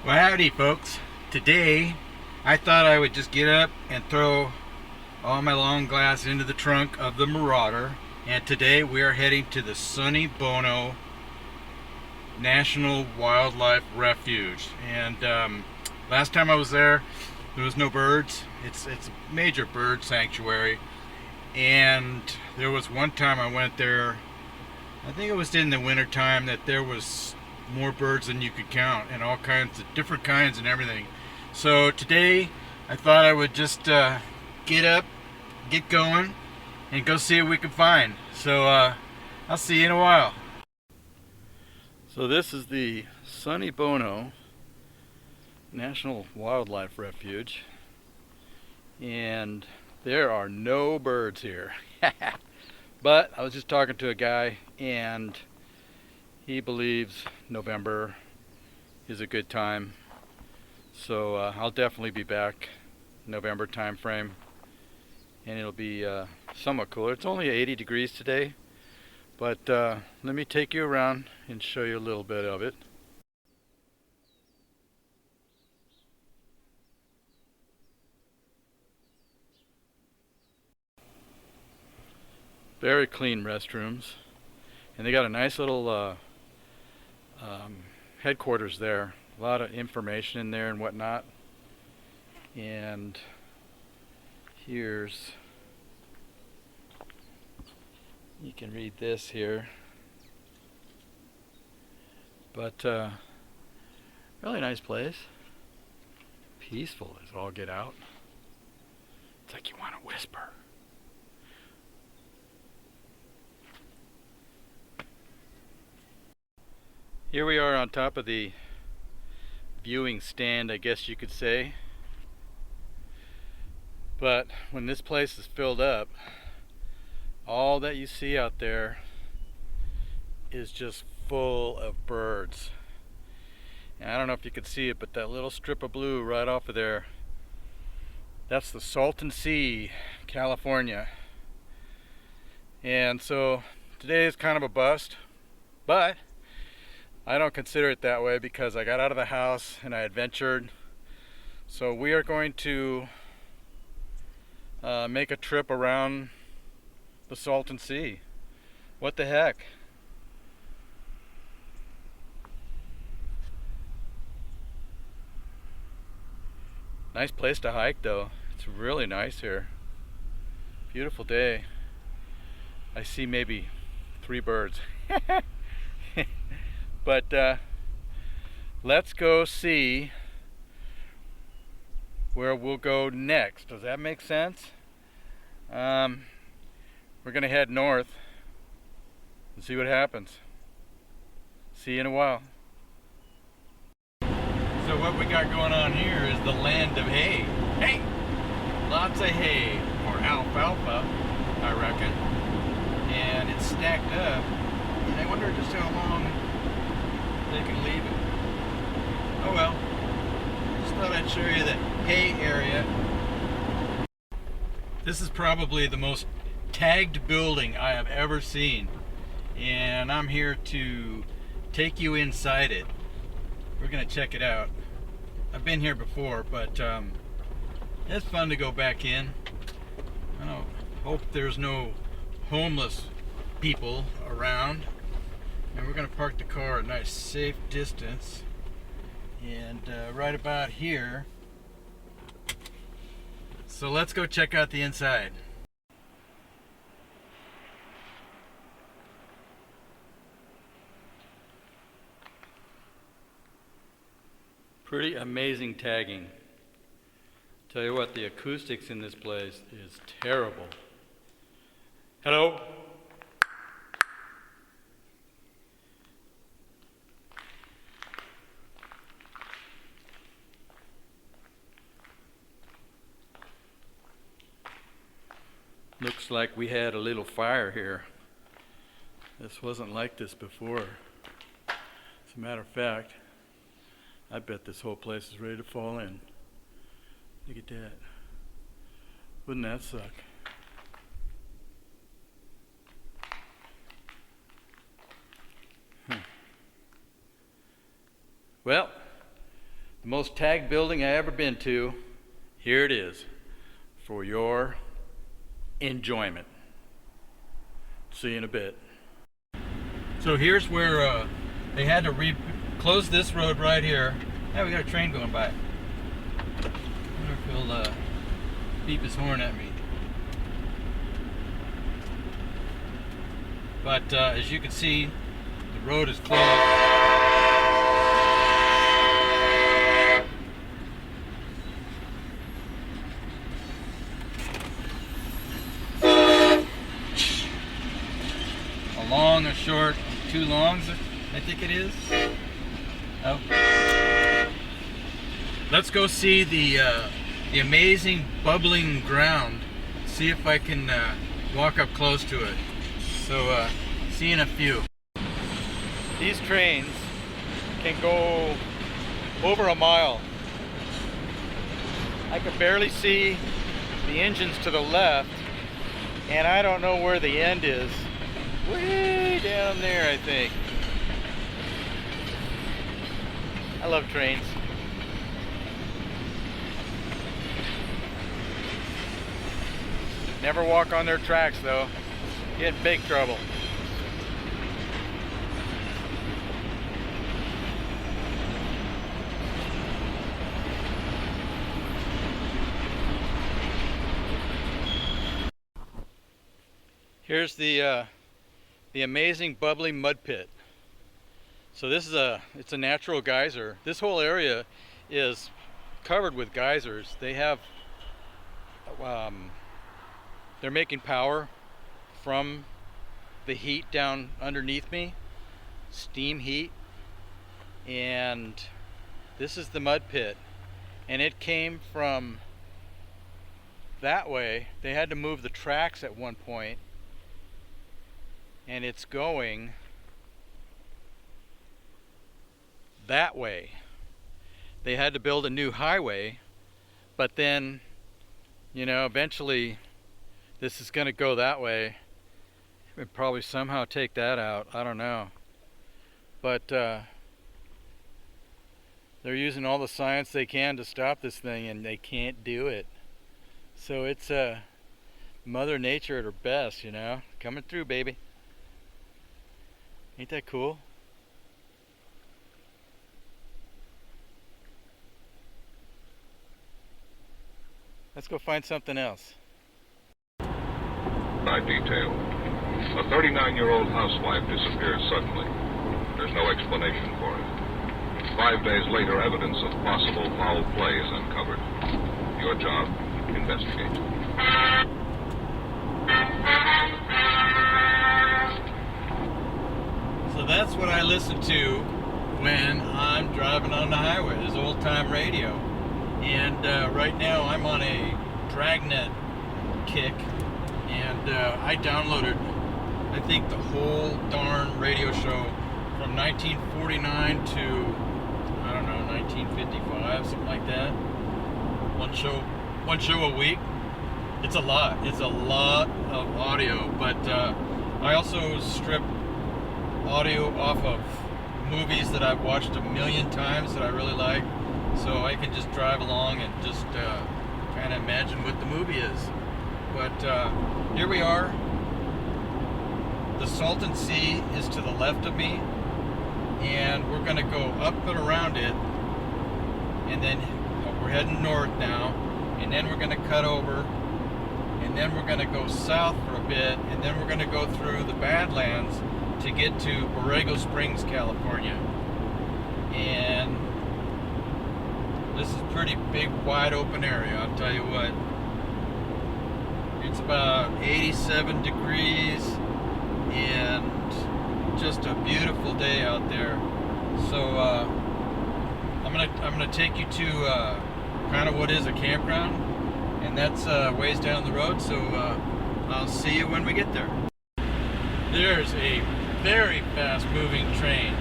Well, howdy, folks. Today, I thought I would just get up and throw all my long glass into the trunk of the Marauder. And today we are heading to the Sony Bono National Wildlife Refuge. And last time I was there was no birds. It's a major bird sanctuary. And there was one time I went there, I think it was in the winter time, that there was more birds than you could count, and all kinds of different kinds and everything. So today I thought I would just get up, get going, and go see what we can find. So I'll see you in a while. So this is the Sony Bono National Wildlife Refuge, and there are no birds here. But I was just talking to a guy, and he believes November is a good time, so I'll definitely be back November time frame, and it'll be somewhat cooler. It's only 80 degrees today, but let me take you around and show you a little bit of it. Very clean restrooms, and they got a nice little headquarters there. A lot of information in there and whatnot. And here's, you can read this here. But really nice place. Peaceful as all get out. It's like you want to whisper. Here we are on top of the viewing stand, I guess you could say. But when this place is filled up, all that you see out there is just full of birds. And I don't know if you can see it, but that little strip of blue right off of there, that's the Salton Sea, California. And so today is kind of a bust, but I don't consider it that way because I got out of the house and I adventured. So we are going to make a trip around the Salton Sea. What the heck? Nice place to hike though. It's really nice here. Beautiful day. I see maybe 3 birds. But let's go see where we'll go next. Does that make sense? We're gonna head north and see what happens. See you in a while. So what we got going on here is the land of hay. Hey! Lots of hay, or alfalfa, I reckon. And it's stacked up. And I wonder just how long they can leave it. Oh well. Just thought I'd show you the hay area. This is probably the most tagged building I have ever seen. And I'm here to take you inside it. We're gonna check it out. I've been here before, but it's fun to go back in. I don't hope there's no homeless people around. And we're going to park the car at a nice safe distance, and right about here. So let's go check out the inside. Pretty amazing tagging. Tell you what, the acoustics in this place is terrible. Hello? Looks like we had a little fire here. This wasn't like this before. As a matter of fact, I bet this whole place is ready to fall in. Look at that. Wouldn't that suck? Well, The most tagged building I ever been to. Here it is for your enjoyment. See you in a bit. So here's where they had to close this road right here. Now we got a train going by. I wonder if he'll beep his horn at me. But as you can see, the road is closed. A long, a short, 2 longs, I think it is. Oh. Let's go see the amazing bubbling ground. See if I can walk up close to it. So, see you in a few. These trains can go over a mile. I can barely see the engines to the left, and I don't know where the end is. Way down there, I think. I love trains. Never walk on their tracks though. Get in big trouble. Here's the amazing bubbly mud pit. So this is it's a natural geyser. This whole area is covered with geysers. They have they're making power from the heat down underneath me, steam heat, and this is the mud pit, and it came from that way. They had to move the tracks at one point, and it's going that way. They had to build a new highway, but then, you know, eventually this is going to go that way. We'll probably somehow take that out. I don't know. But they're using all the science they can to stop this thing, and they can't do it. So it's Mother Nature at her best, you know, coming through, baby. Ain't that cool? Let's go find something else. By detail. A 39-year-old housewife disappears suddenly. There's no explanation for it. 5 days later, evidence of possible foul play is uncovered. Your job, investigate. So that's what I listen to when I'm driving on the highway, this old-time radio. And right now I'm on a Dragnet kick, and I downloaded, I think, the whole darn radio show from 1949 to, I don't know, 1955, something like that. One show a week. It's a lot of audio, but I also strip audio off of movies that I've watched a million times that I really like, so I can just drive along and just kind of imagine what the movie is. But here we are. The Salton Sea is to the left of me, and we're going to go up and around it, and then we're heading north now, and then we're going to cut over, and then we're going to go south for a bit, and then we're going to go through the Badlands to get to Borrego Springs, California. And this is a pretty big, wide open area, I'll tell you what. It's about 87 degrees and just a beautiful day out there. So I'm gonna take you to kind of what is a campground, and that's ways down the road. So I'll see you when we get there. There's a very fast-moving train.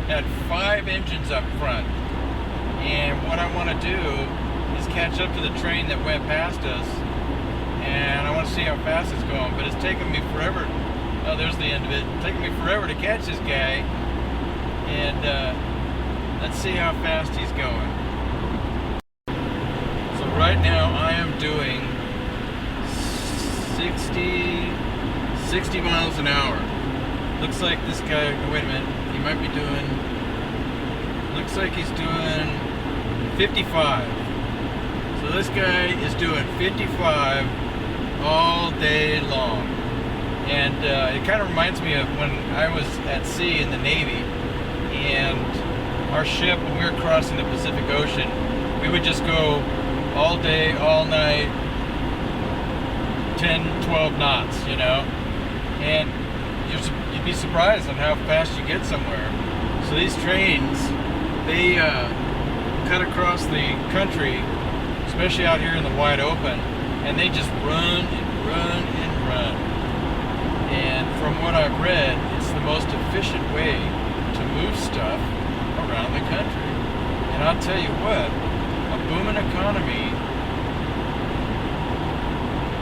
Had 5 engines up front, and what I want to do is catch up to the train that went past us, and I want to see how fast it's going. But it's taking me forever. Oh, there's the end of it. It's taking me forever to catch this guy, and Let's see how fast he's going. So right now I am doing 60 miles an hour. Looks like this guy, wait a minute, he might be doing, looks like he's doing 55. So this guy is doing 55 all day long. And it kind of reminds me of when I was at sea in the Navy, and our ship, when we were crossing the Pacific Ocean, we would just go all day, all night, 10, 12 knots, you know? And you'd be surprised on how fast you get somewhere. So these trains, they cut across the country, especially out here in the wide open, and they just run and run and run. And from what I've read, it's the most efficient way to move stuff around the country. And I'll tell you what, a booming economy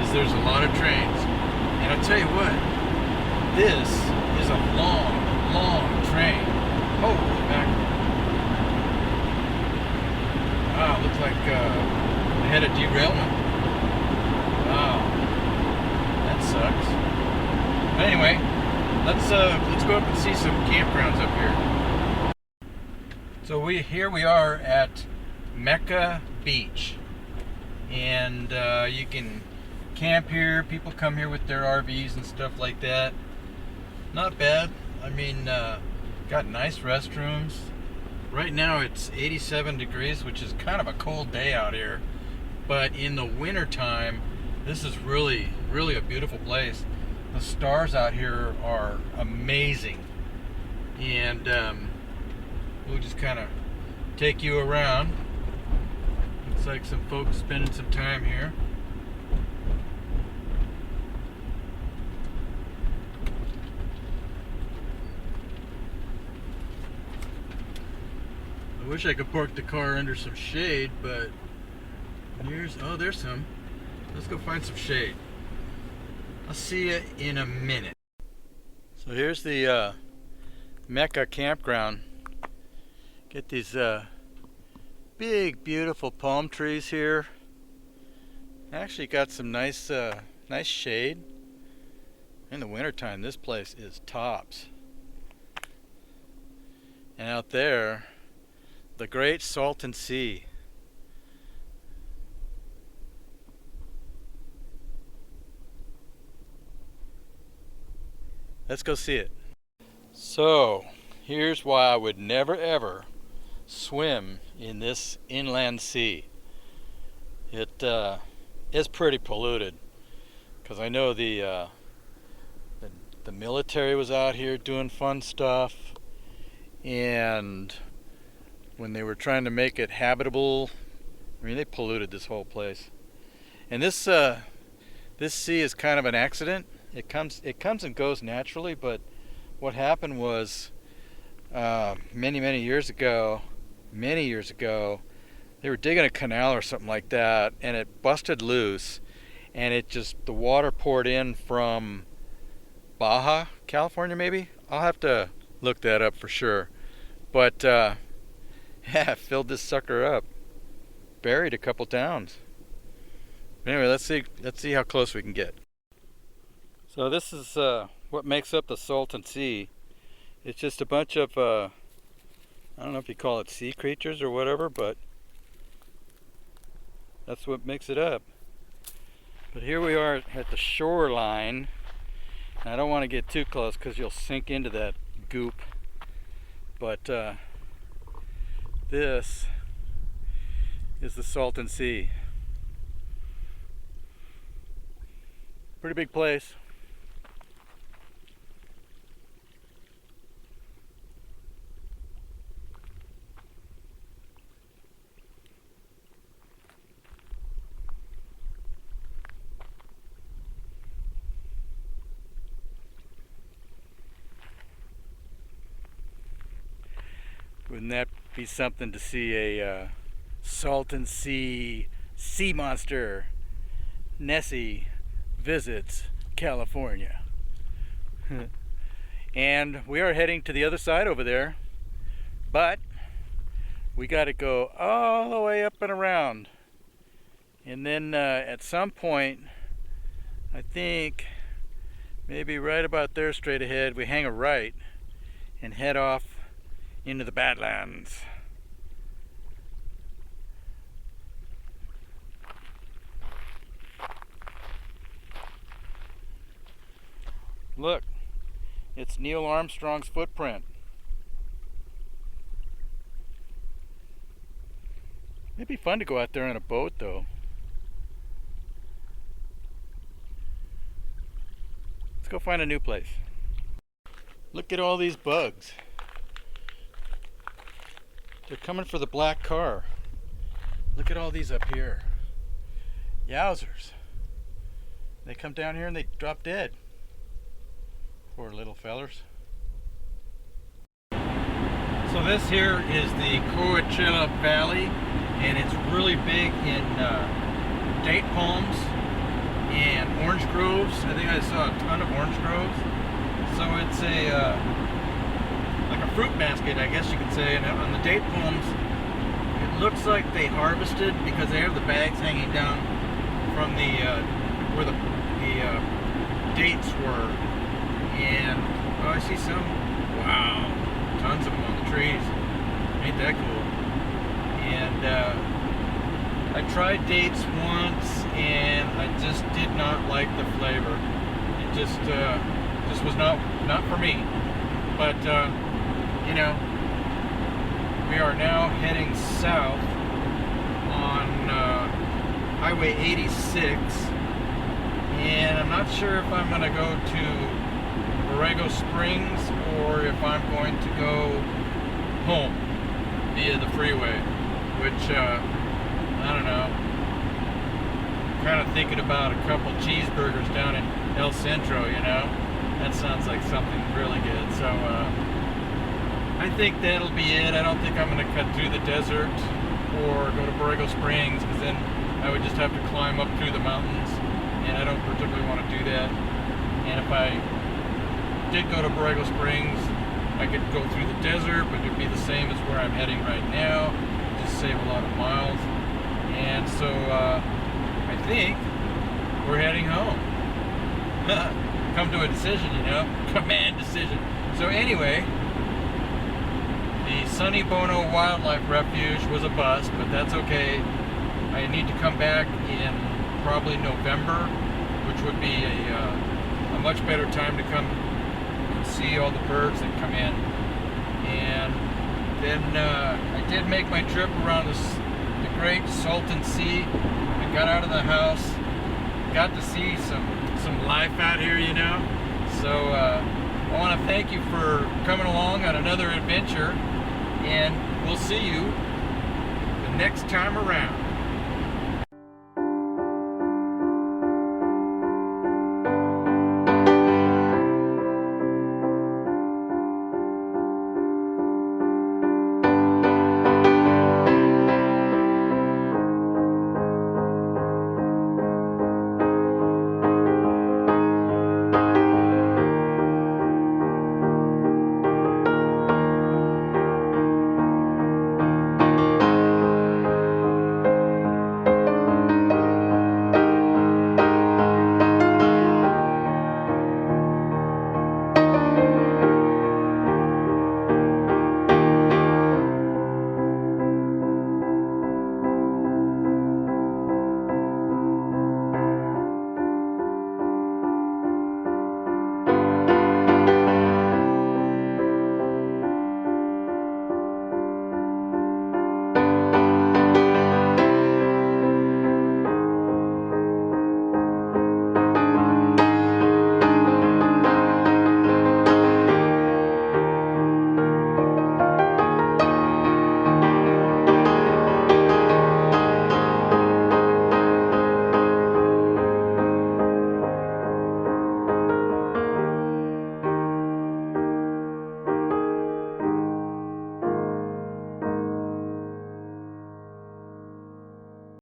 is there's a lot of trains. And I'll tell you what, this is a long, long train. Holy mackerel. Wow, looks like they had a derailment. Wow, that sucks. But anyway, let's go up and see some campgrounds up here. So here we are at Mecca Beach, and you can camp here. People come here with their RVs and stuff like that. Not bad. I mean, got nice restrooms. Right now it's 87 degrees, which is kind of a cold day out here. But in the winter time, this is really, really a beautiful place. The stars out here are amazing. And we'll just kind of take you around. Looks like some folks spending some time here. I wish I could park the car under some shade, but there's some. Let's go find some shade. I'll see you in a minute. So here's the Mecca campground. Get these big, beautiful palm trees here. Actually got some nice shade. In the wintertime, this place is tops. And out there, the great Salton Sea. Let's go see it. So, here's why I would never ever swim in this inland sea. It is pretty polluted, because I know the military was out here doing fun stuff, and when they were trying to make it habitable, I mean, they polluted this whole place. And this sea is kind of an accident. It comes and goes naturally, but what happened was many years ago, they were digging a canal or something like that, and it busted loose, and the water poured in from Baja California, maybe. I'll have to look that up for sure. But yeah, it filled this sucker up, buried a couple towns. Anyway, let's see how close we can get. So this is what makes up the Salton Sea. It's just a bunch of I don't know if you call it sea creatures or whatever, but that's what makes it up. But here we are at the shoreline. I don't want to get too close because you'll sink into that goop. But this is the Salton Sea. Pretty big place. Wouldn't that be something to see a Salton Sea sea monster? Nessie visits California. And we are heading to the other side over there, but we got to go all the way up and around. And then at some point, I think maybe right about there straight ahead, we hang a right and head off into the Badlands. Look, it's Neil Armstrong's footprint. It'd be fun to go out there on a boat though. Let's go find a new place. Look at all these bugs. They're coming for the black car. Look at all these up here. Yowzers. They come down here and they drop dead. Poor little fellers. So this here is the Coachella Valley, and it's really big in date palms and orange groves. I think I saw a ton of orange groves. So it's a like a fruit basket, I guess you could say. And on the date palms, it looks like they harvested because they have the bags hanging down from the where the dates were. And oh, I see some. Wow, tons of them on the trees. Ain't that cool? And I tried dates once, and I just did not like the flavor. It just was not for me. But you know, we are now heading south on Highway 86, and I'm not sure if I'm going to go to Borrego Springs or if I'm going to go home via the freeway, which I don't know. I'm kind of thinking about a couple cheeseburgers down in El Centro, you know. That sounds like something really good. So I think that'll be it. I don't think I'm going to cut through the desert or go to Borrego Springs, because then I would just have to climb up through the mountains, and I don't particularly want to do that. And if I did go to Borrego Springs, I could go through the desert, but it'd be the same as where I'm heading right now. Just save a lot of miles. And so I think we're heading home. Come to a decision, you know, command decision. So anyway, the Sony Bono Wildlife Refuge was a bust, but that's okay. I need to come back in probably November, which would be a much better time to come and see all the birds that come in. And then I did make my trip around the great Salton Sea. I got out of the house, got to see some life out here, you know. So I want to thank you for coming along on another adventure, and we'll see you the next time around.